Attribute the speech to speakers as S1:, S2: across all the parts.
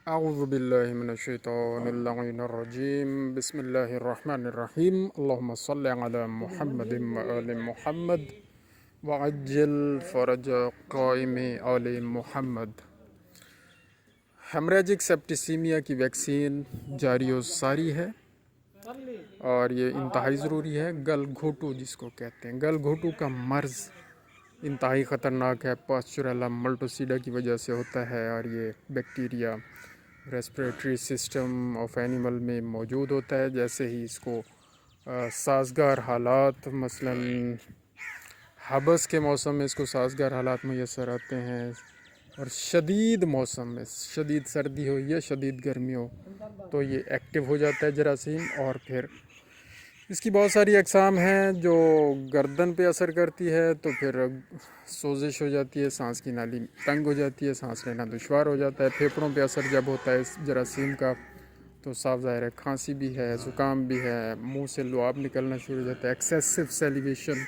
S1: اعوذ باللہ من الشیطان اللعین الرجیم بسم اللہ الرحمن الرحیم اللہم صلی علی محمد وآل محمد وعجل فرج قائم آل محمد۔ ہیمریجک سیپٹیسیمیا کی ویکسین جاری و ساری ہے اور یہ انتہائی ضروری ہے۔ گل گھوٹو جس کو کہتے ہیں، گل گھوٹو کا مرض انتہائی خطرناک ہے، پاسچورلا ملٹوسیڈا کی وجہ سے ہوتا ہے اور یہ bacteria respiratory system of animal میں موجود ہوتا ہے۔ جیسے ہی اس کو سازگار حالات مثلاً حبس کے موسم میں اس کو سازگار حالات میسر آتے ہیں اور شدید موسم میں شدید سردی ہو یا شدید گرمی ہو تو یہ ایکٹیو ہو جاتا ہے جراثیم، اور پھر اس کی بہت ساری اقسام ہیں۔ جو گردن پہ اثر کرتی ہے تو پھر سوزش ہو جاتی ہے، سانس کی نالی تنگ ہو جاتی ہے، سانس لینا دشوار ہو جاتا ہے۔ پھیپھڑوں پہ اثر جب ہوتا ہے اس جراثیم کا تو صاف ظاہر ہے کھانسی بھی ہے، زکام بھی ہے، منہ سے لعاب نکلنا شروع ہو جاتا ہے، ایکسیسو سیلیویشن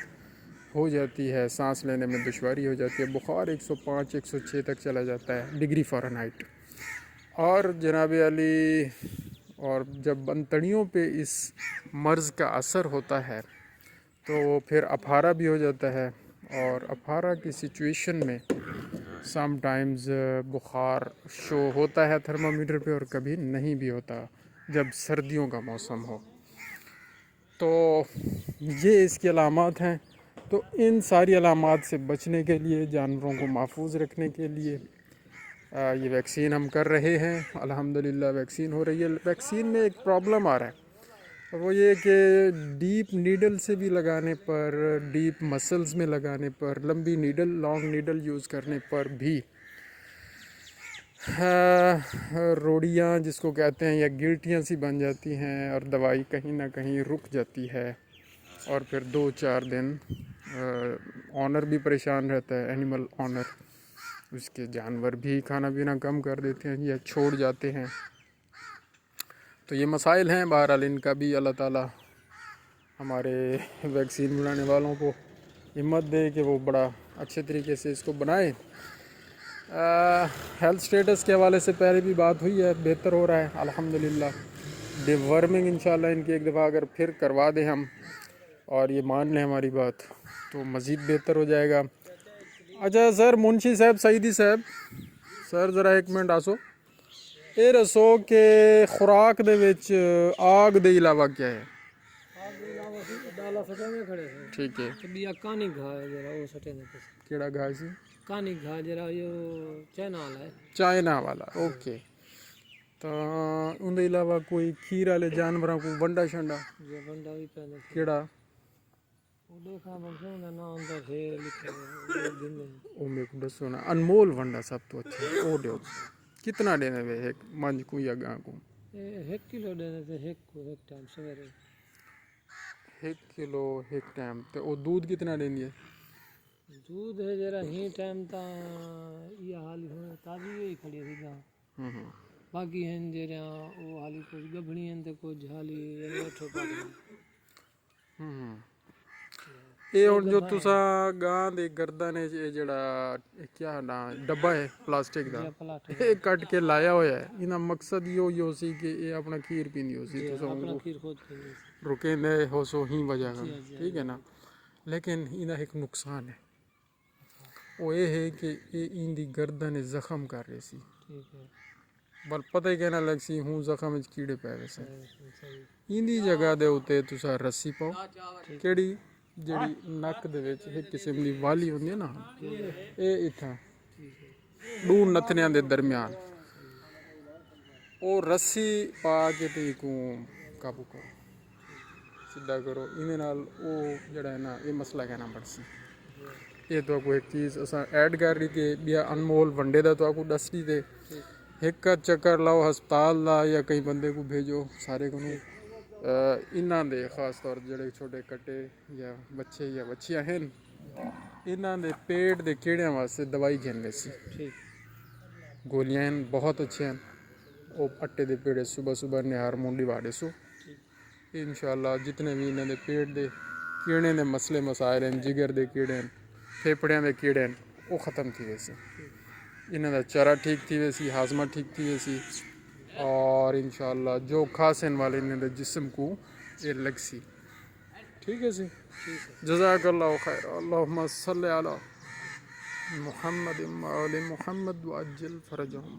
S1: ہو جاتی ہے، سانس لینے میں دشواری ہو جاتی ہے، بخار 105 106 تک چلا جاتا ہے ڈگری فارنہائٹ۔ اور جناب علی، اور جب انتڑیوں پہ اس مرض کا اثر ہوتا ہے تو پھر اپھارا بھی ہو جاتا ہے، اور اپھارا کی سچویشن میں سم ٹائمز بخار شو ہوتا ہے تھرمامیٹر پہ اور کبھی نہیں بھی ہوتا جب سردیوں کا موسم ہو۔ تو یہ اس کی علامات ہیں۔ تو ان ساری علامات سے بچنے کے لیے، جانوروں کو محفوظ رکھنے کے لیے یہ ویکسین ہم کر رہے ہیں۔ الحمدللہ ویکسین ہو رہی ہے۔ ویکسین میں ایک پرابلم آ رہا ہے، وہ یہ کہ ڈیپ نیڈل سے بھی لگانے پر، ڈیپ مسلز میں لگانے پر، لمبی نیڈل لانگ نیڈل یوز کرنے پر بھی روڑیاں جس کو کہتے ہیں یا گلٹیاں سی بن جاتی ہیں اور دوائی کہیں نہ کہیں رک جاتی ہے، اور پھر 2-4 دن آنر بھی پریشان رہتا ہے، اینیمل آنر، اس کے جانور بھی کھانا پینا کم کر دیتے ہیں یا چھوڑ جاتے ہیں۔ تو یہ مسائل ہیں، بہرحال ان کا بھی اللہ تعالیٰ ہمارے ویکسین بنانے والوں کو ہمت دے کہ وہ بڑا اچھے طریقے سے اس کو بنائیں۔ ہیلتھ سٹیٹس کے حوالے سے پہلے بھی بات ہوئی ہے، بہتر ہو رہا ہے الحمدللہ۔ ڈی ورمنگ انشاءاللہ ان کی ایک دفعہ اگر پھر کروا دیں ہم اور یہ مان لیں ہماری بات تو مزید بہتر ہو جائے گا۔ اچھا سر، منشی صاحب، سعیدی صاحب، سر ذرا ایک منٹ آسو، یہ رسو کہ خوراک دے وچ آگ دے علاوہ کیا ہے؟
S2: ڈالا سٹے میں کھڑے تھے،
S1: ٹھیک ہے،
S2: بیا کانی گھا ہے جرا وہ سٹے میں پس
S1: کیڑا گھا سی؟
S2: کانی گھا جرا یہ چائنا والا ہے،
S1: چائنا والا، اوکے۔ تو ان دے علاوہ کوئی کھیر والے جانوراں کو ونڈا شنڈا
S2: یہ بندہ بھی پہلے
S1: کیڑا
S2: وہ دیکھا بنسوں دا نام دا تھے لکھے وہ دن
S1: او میرے کو دسو نا، انمول ونڈا سب تو اچھا ہے، او دیو کتنا دینے وے ایک منج کو یا گاں کو؟
S2: 1 کلو دینے تھے، ایک ٹائم سویرے
S1: 1 کلو ایک ٹائم۔ تو او دودھ کتنا دینی ہے؟
S2: دودھ ہے جرا ہی ٹائم تا یہ حالی ہوئے تازی ہوئی کھڑی تھی گاں، باقی ہیں جرا وہ حالی کچھ گبھڑی ہیں تے کچھ حالی میٹھو پاک
S1: اے ہن جو تساں گاں دے گردن ہے جڑا کیا نا ڈبا ہے پلاسٹک دا،
S2: جی پلاٹ
S1: اے کٹ کے لایا ہوا ہے، انہاں مقصد یہ ہو سی کہ اے اپنا کھیر پینی ہو سی، تساں
S2: اپنا کھیر خود پینی
S1: رکیں دے ہو سو ہی وجہ
S2: جی
S1: کا،
S2: جی
S1: ٹھیک ہے نا۔ لیکن انہاں ایک نقصان ہے، وہ یہ ہے کہ یہ ان دی گردن زخم کر رہی سی،
S2: ٹھیک ہے،
S1: بل پتہ ہی کہنا لگ سی ہوں زخم وچ کیڑے پے وے سے۔
S2: صحیح
S1: ان دی جگہ دے اوتے تساں رسی پاؤ، کیڑی جڑی نک دے وچ ایک قسم دی والی ہوندی ہے نا، اے اتھاں دو نتھنیاں دے درمیان او رسی پا کے تے کو قابو کرو، سیدھا کرو، ان نال او جڑا ہے نا یہ مسئلہ کہنا بڑھ سی۔ یہ تو کو ایک چیز اساں ایڈ کر رہی کہ بیا انمول ونڈے دا تو کو دس دی تے ایک چکر لاؤ ہسپتال دا یا کئی بندے کو بھیجو سارے کو انہاں دے خاص طور جڑے چھوٹے کٹے یا بچے یا بچیاں ہیں انہاں دے پیٹ دے کیڑیاں واسطے دوائی گھن سی، گولیاں ہیں بہت اچھے ہیں، وہ اٹے دے پیڑے صبح صبح نہار مونڈی واڑے سو انشاءاللہ جتنے بھی انہاں دے پیٹ دے کیڑے دے مسئلے مسائل ہیں، جگر دے کیڑے ہیں، پھیپڑیاں دے کیڑے ہیں، وہ ختم تھی ویسے۔ انہاں دا چرا ٹھیک تھی ویسی ہاضمہ ٹھیک تھی ویسی اور انشاءاللہ جو کھاسن والے انہاں دے جسم کو یہ لگ سی ٹھیک ہے سی جزاک اللہ خیر اللہم صلی علی محمد و آل محمد وعجل فرجہم